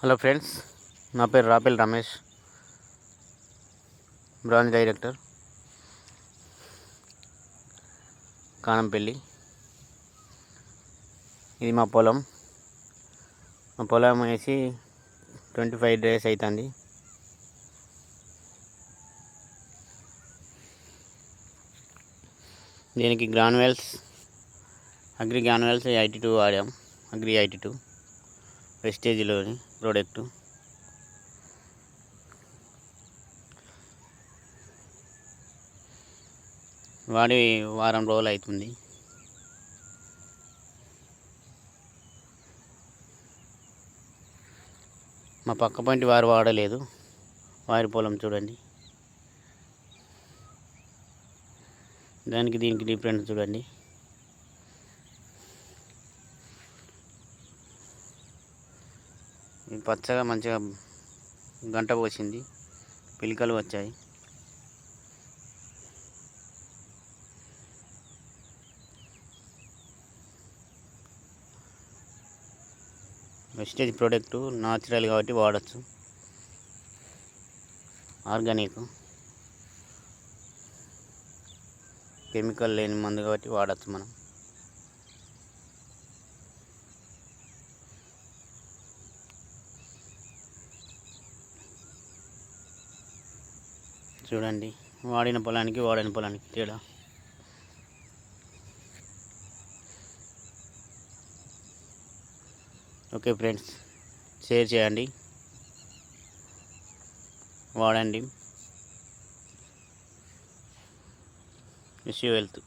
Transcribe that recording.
Hello friends, నా పేరు Rapel Ramesh, branch director, Kanampalli. ఇది మా పొలం వేసి 25 days అవుతుంది. దీనికి అగ్రి గ్రాన్యువల్స్ 82 వాడాం. అగ్రి 82 వెస్టేజ్లోని ప్రోడక్టు. వాడి వారం రోజులు అవుతుంది. మా పక్క పంటి వారు వాడలేదు. వారి పొలం చూడండి, దీనికి డిఫరెంట్ చూడండి. పచ్చగా మంచిగా గంట పోసింది, పిలికలు వచ్చాయి. వెస్టేజ్ ప్రోడక్టు న్యాచురల్ కాబట్టి వాడచ్చు. ఆర్గానిక్, కెమికల్ లేని మందు కాబట్టి వాడచ్చు మనం. చూడండి, వాడిన పొలానికి తేడా. ఓకే ఫ్రెండ్స్, షేర్ చేయండి, వాడండి. Wish you health.